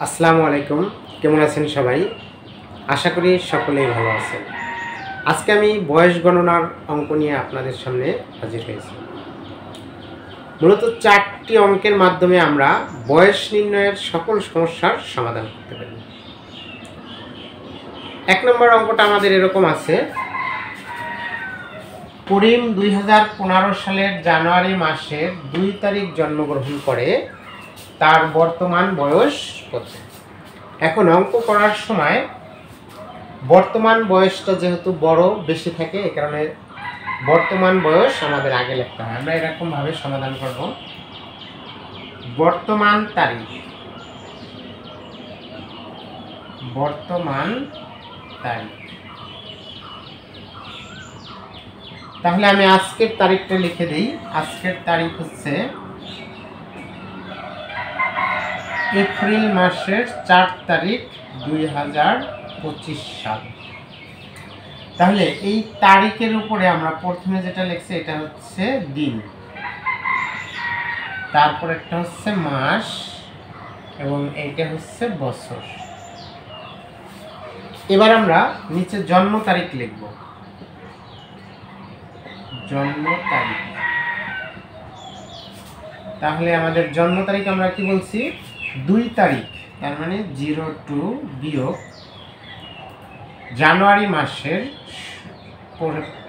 আসসালামু আলাইকুম, কেমন আছেন সবাই? আশা করি সকলেই ভালো আছেন। আজকে আমি বয়স গণনার অঙ্ক নিয়ে আপনাদের সামনে হাজির হয়েছি। মূলত 4টি অঙ্কের মাধ্যমে আমরা বয়স নির্ণয়ের সকল সমস্যার সমাধান করতে পারি। 1 নম্বর অঙ্কটা আমাদের এরকম আছে। করিম 2015 সালের জানুয়ারি মাসের 2 তারিখ জন্মগ্রহণ করে। তার বর্তমান বয়স কত? এখন অঙ্ক করার সময় বর্তমান বয়সটা যেহেতু বড় বেশি থাকে, এই কারণে বর্তমান বয়স আমাদের আগে লিখতে হয়। আমরা এরকম ভাবে সমাধান করব। বর্তমান তারিখ, তাহলে আমি আজকের তারিখটা লিখে দিই। আজকের তারিখ হচ্ছে এপ্রিল মাসের 4 তারিখ 2025 সাল। তাহলে এই তারিখের উপরে আমরা প্রথমে যেটা লিখছি এটা হচ্ছে দিন, তারপর একটা হচ্ছে মাস এবং এইটা হচ্ছে বছর। এবার আমরা নিচে জন্ম তারিখ লিখব। জন্ম তারিখ, তাহলে আমাদের জন্ম তারিখ আমরা কি বলছি? 2 তারিখ, তার মানে 02 বিয়োগ জানুয়ারি মাসের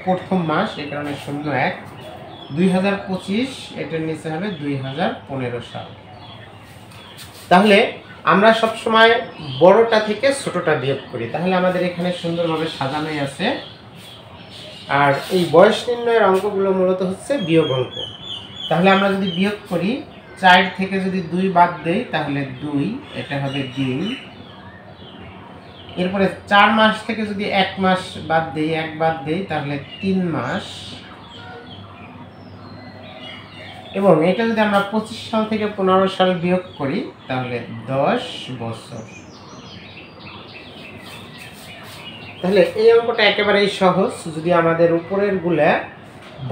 প্রথম মাস, এই কারণে 01 2025, এটার নিচে হবে 2015 সাল। তাহলে আমরা সব সময় বড়টা থেকে ছোটটা বিয়োগ করি, তাহলে আমাদের এখানে সুন্দরভাবে সাজানোই আছে। আর এই বয়স নির্ণয়ের অঙ্কগুলো মূলত হচ্ছে বিয়োগ অঙ্ক। তাহলে আমরা যদি বিয়োগ করি, 4 থেকে যদি 2 বাদ দেই তাহলে 2, এটা হবে দিন। এরপরে 4 মাস থেকে যদি 1 মাস বাদ দেই, 1 বাদ দেই তাহলে 3 মাস। এবং এটা যদি আমরা 25 সাল থেকে 15 সাল বিয়োগ করি তাহলে 10 বছর। তাহলে এই অঙ্কটা একেবারেই সহজ, যদি আমাদের উপরের গুলা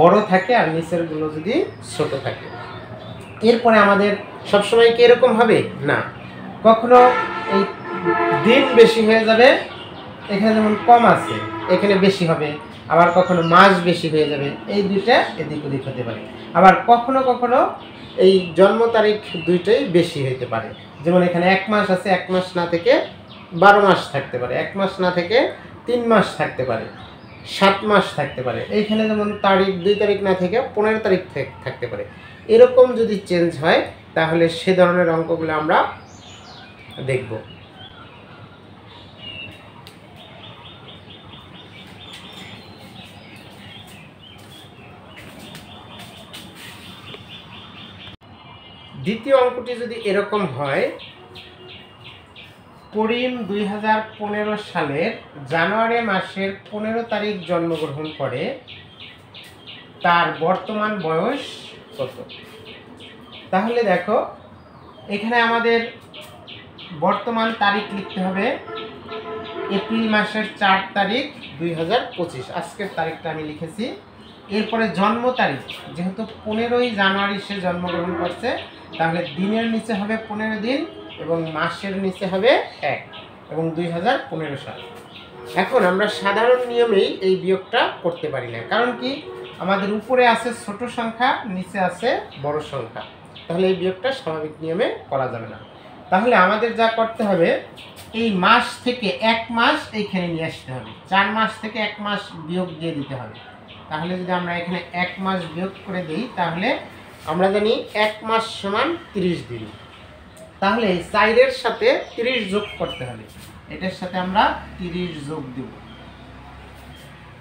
বড় থাকে আর নিচের গুলো যদি ছোট থাকে। এরপরে আমাদের সবসময় কি এরকম হবে না, কখনো এই দিন বেশি হয়ে যাবে, এখানে যেমন কম আছে এখানে বেশি হবে, আবার কখনো মাস বেশি হয়ে যাবে, এই দুইটা এদিক ওদিক হতে পারে। আবার কখনো কখনো এই জন্ম তারিখ দুইটাই বেশি হতে পারে। যেমন এখানে 1 মাস আছে, 1 মাস না থেকে 12 মাস থাকতে পারে, 1 মাস না থেকে 3 মাস থাকতে পারে, 7 মাস থাকতে পারে। এইখানে যেমন তারিখ 2 তারিখ না থেকে 15 তারিখ থাকতে পারে। এরকম যদি চেঞ্জ হয় তাহলে সে ধরনের অঙ্কগুলো আমরা দেখব। দ্বিতীয় অঙ্কটি যদি এরকম হয়, করিম 2015 সালের জানুয়ারি মাসের 15 তারিখ জন্মগ্রহণ করে। তার বর্তমান বয়স কত? তাহলে দেখো এখানে আমাদের বর্তমান তারিখ লিখতে হবে এপ্রিল মাসের 4 তারিখ 2025, আজকের তারিখটা আমি লিখেছি। এরপরে জন্ম তারিখ, যেহেতু 15ই জানুয়ারি সে জন্মগ্রহণ করছে, তাহলে দিনের নিচে হবে 15 দিন এবং মাসের নিচে হবে 1 এবং 2015 সাল। এখন আমরা সাধারণ নিয়মেই এই বিয়োগটা করতে পারি না, কারণ কি আমাদের উপরে আছে ছোট সংখ্যা, নিচে আছে বড় সংখ্যা, তাহলে এই বিয়োগটা স্বাভাবিক নিয়মে করা যাবে না। তাহলে আমাদের যা করতে হবে, এই মাস থেকে 1 মাস এইখানে নিয়ে আসতে হবে, 4 মাস থেকে 1 মাস বিয়োগ দিয়ে দিতে হবে। তাহলে যদি আমরা এখানে 1 মাস বিয়োগ করে দিই তাহলে আমরা জানি 1 মাস সমান 30 দিন। তাহলে 4 সাথে 30 যোগ করতে হবে, এটার সাথে আমরা 30 যোগ দেব।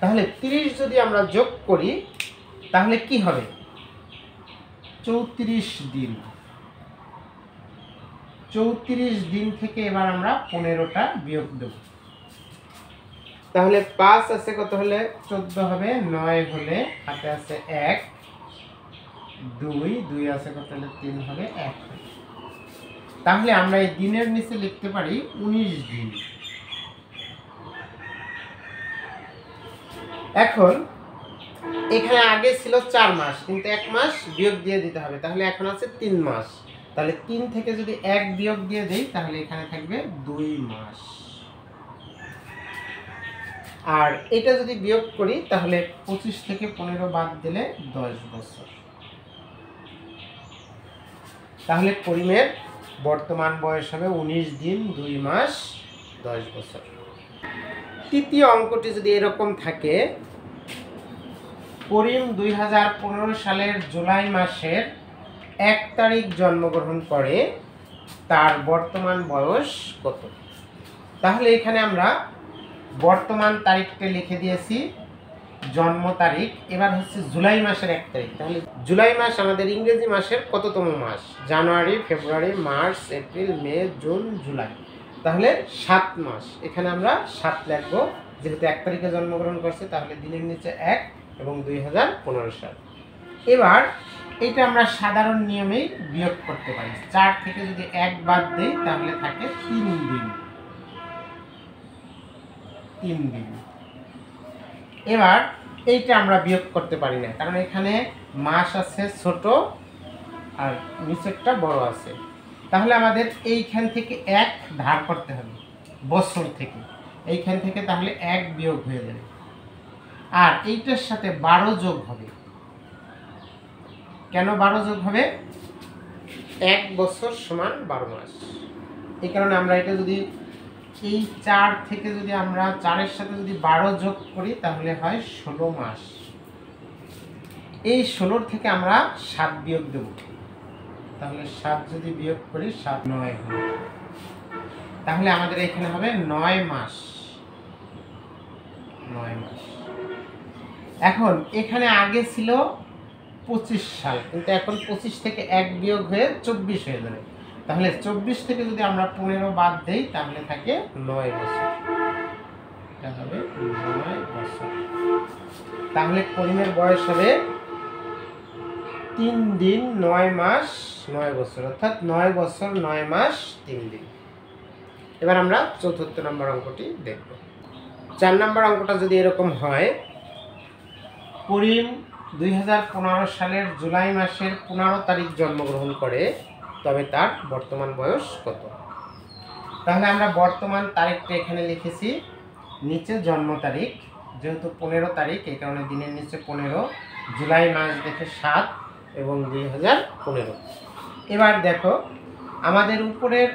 তাহলে 30 যদি আমরা যোগ করি তাহলে কি হবে? 34 দিন। 34 দিন থেকে এবার আমরা 15টা বিয়োগ দেব। তাহলে 5 আছে কত হলে 14 হবে, 9 হলে হাতে আছে 1, 2 আছে কত হলে 3 হবে, 1 হবে। তাহলে আমরা এই দিনের নিচে লিখতে পারি 19 দিন। এখন এখানে আগে ছিল 4 মাস, কিন্তু 1 মাস বিয়োগ দিয়ে দিতে হবে, তাহলে এখন আছে 3 মাস। তাহলে 3 থেকে যদি 1 বিয়োগ দিয়ে দেই তাহলে এখানে থাকবে 2 মাস। আর এটা যদি বিয়োগ করি তাহলে 25 থেকে 15 বাদ দিলে 10 বছর। তাহলে করিমের বর্তমান বয়স হবে 19 দিন 2 মাস 10 বছর। তৃতীয় অঙ্কটি যদি এরকম থাকে, করিম 2015 সালের জুলাই মাসের 1 তারিখ জন্মগ্রহণ করে, তার বর্তমান বয়স কত? তাহলে এখানে আমরা বর্তমান তারিখটা লিখে দিয়েছি, জন্ম তারিখ। এবার হচ্ছে জুলাই মাসের 1 তারিখ। তাহলে জুলাই মাস আমাদের ইংরেজি মাসের কততম মাস? জানুয়ারি, ফেব্রুয়ারি, মার্চ, এপ্রিল, মে, জুন, জুলাই। তাহলে 7 মাস। এখানে আমরা 7 লিখবো, যেহেতু 1 তারিখে জন্মগ্রহণ করছে, তাহলে দিনের নিচে 1 এবং 2015 সাল। এবার এটা আমরা সাধারণ নিয়মেই বিয়োগ করতে পারি। 4 থেকে যদি 1 বাদ দেই তাহলে থাকে 3 দিন। 3 দিন। এবার এইটা আমরা বিয়োগ করতে পারি না, কারণ এখানে মাস আছে ছোট আর নিচেরটা বড় আছে। তাহলে আমাদের এইখান থেকে 1 ধার করতে হবে, বছর থেকে এইখান থেকে, তাহলে 1 বিয়োগ হয়ে যাবে। আর এইটার সাথে 12 যোগ হবে। কেন 12 যোগ হবে? 1 বছর সমান 12 মাস। এই কারণে আমরা এটা যদি এই 4 থেকে যদি আমরা 4-এর সাথে যদি 12 যোগ করি তাহলে হয় 16 মাস। এই 16 থেকে আমরা 7 বিয়োগ দেব, তাহলে 7 যদি বিয়োগ করি 7 9 হবে। তাহলে আমাদের এখানে হবে 9 মাস। 9 মাস। এখন এখানে আগে ছিল 25 সাল, কিন্তু এখন 25 থেকে 1 বিয়োগ হয়ে 24 হয়ে যাবে। তাহলে 24 থেকে যদি আমরা 15 বাদ দেই তাহলে থাকে 9 বছর। এটা হবে 9 বছর। তাহলে করিমের বয়স হবে 3 দিন 9 মাস 9 বছর, অর্থাৎ 9 বছর 9 মাস 3 দিন। এবার আমরা চতুর্থ নম্বর অঙ্কটি দেখব। 4 নম্বর অঙ্কটা যদি এরকম হয়, করিম 2015 সালের জুলাই মাসের 15 তারিখ জন্মগ্রহণ করে, তবে তার বর্তমান বয়স কত? তাহলে আমরা বর্তমান তারিখটা এখানে লিখেছি, নিচে জন্ম তারিখ, যেহেতু 15 তারিখ এই কারণে দিনের নিচে 15, জুলাই মাস দেখে 7 এবং 2015। এবার দেখো আমাদের উপরের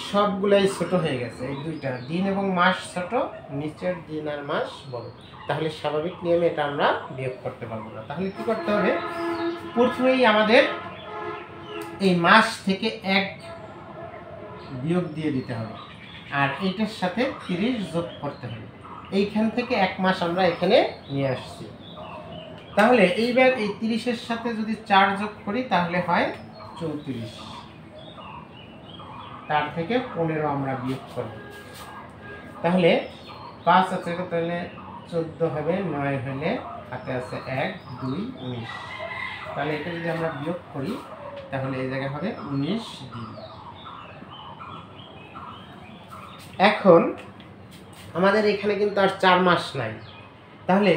সবগুলাই ছোট হয়ে গেছে, এই দুইটা দিন এবং মাস ছোট, নিচের দিন আর মাস বড়। তাহলে স্বাভাবিক নিয়মে এটা আমরা বিয়োগ করতে পারবো না। তাহলে কি করতে হবে? প্রথমেই আমাদের এই মাস থেকে 1 বিয়োগ দিয়ে দিতে হবে, আর এইটার সাথে 30 যোগ করতে হবে। এইখান থেকে 1 মাস আমরা এখানে নিয়ে আসছি। তাহলে এইবার এই 30-এর সাথে যদি 4 যোগ করি তাহলে হয় 34। তার থেকে 15 আমরা বিয়োগ করব। তাহলে 5 আছে, তাহলে 14 হবে, 9 হলে হাতে আছে 1 2 19। তাহলে এটা যদি আমরা বিয়োগ করি তাহলে এই জায়গায় হবে 19 দিন। এখন আমাদের এখানে কিন্তু আর 4 মাস নাই, তাহলে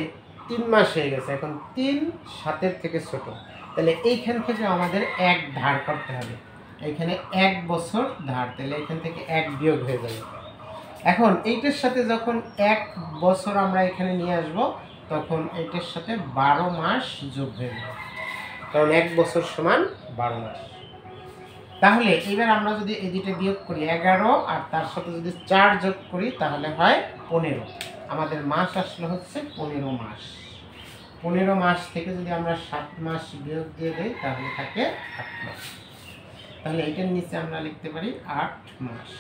3 মাস হয়ে গেছে। এখন 3 7-এর থেকে ছোট, তাহলে এইখান থেকে আমাদের 1 ধার করতে হবে। এইখানে 1 বছর ধার, তাহলে এখান থেকে 1 বিয়োগ হয়ে যাবে। এখন এইটার সাথে যখন 1 বছর আমরা এখানে নিয়ে আসব, তখন এইটার সাথে 12 মাস যোগ হয়ে যাবে, কারণ 1 বছর সমান 12 মাস। তাহলে এবার আমরা যদি এই দুটো বিয়োগ করি 11, আর তার সাথে যদি 4 যোগ করি তাহলে হয় 15। আমাদের মাস আসলে হচ্ছে 15 মাস। 15 মাস থেকে যদি আমরা 7 মাস বিয়োগ দিয়ে দেই তাহলে থাকে 8 মাস। তাহলে এইটার নিচে আমরা লিখতে পারি 8 মাস।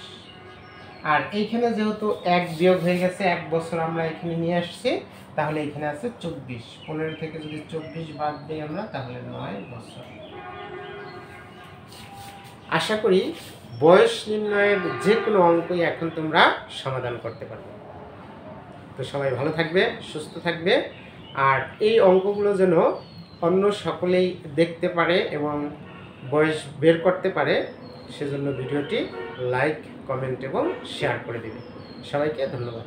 আর এইখানে যেহেতু 1 বিয়োগ হয়ে গেছে, 1 বছর আমরা এখানে নিয়ে আসছি, তাহলে এখানে আছে 24। 15 থেকে যদি 24 বাদ দিই আমরা তাহলে 9 বছর। আশা করি বয়স নির্ণয়ের যে কোনো অঙ্কই এখন তোমরা সমাধান করতে পারবে। তো সবাই ভালো থাকবে, সুস্থ থাকবে, আর এই অঙ্কগুলো যেন অন্য সকলেই দেখতে পারে এবং বয়স বের করতে পারে, সেজন্য ভিডিওটি লাইক, কমেন্ট এবং শেয়ার করে দেবে। সবাইকে ধন্যবাদ।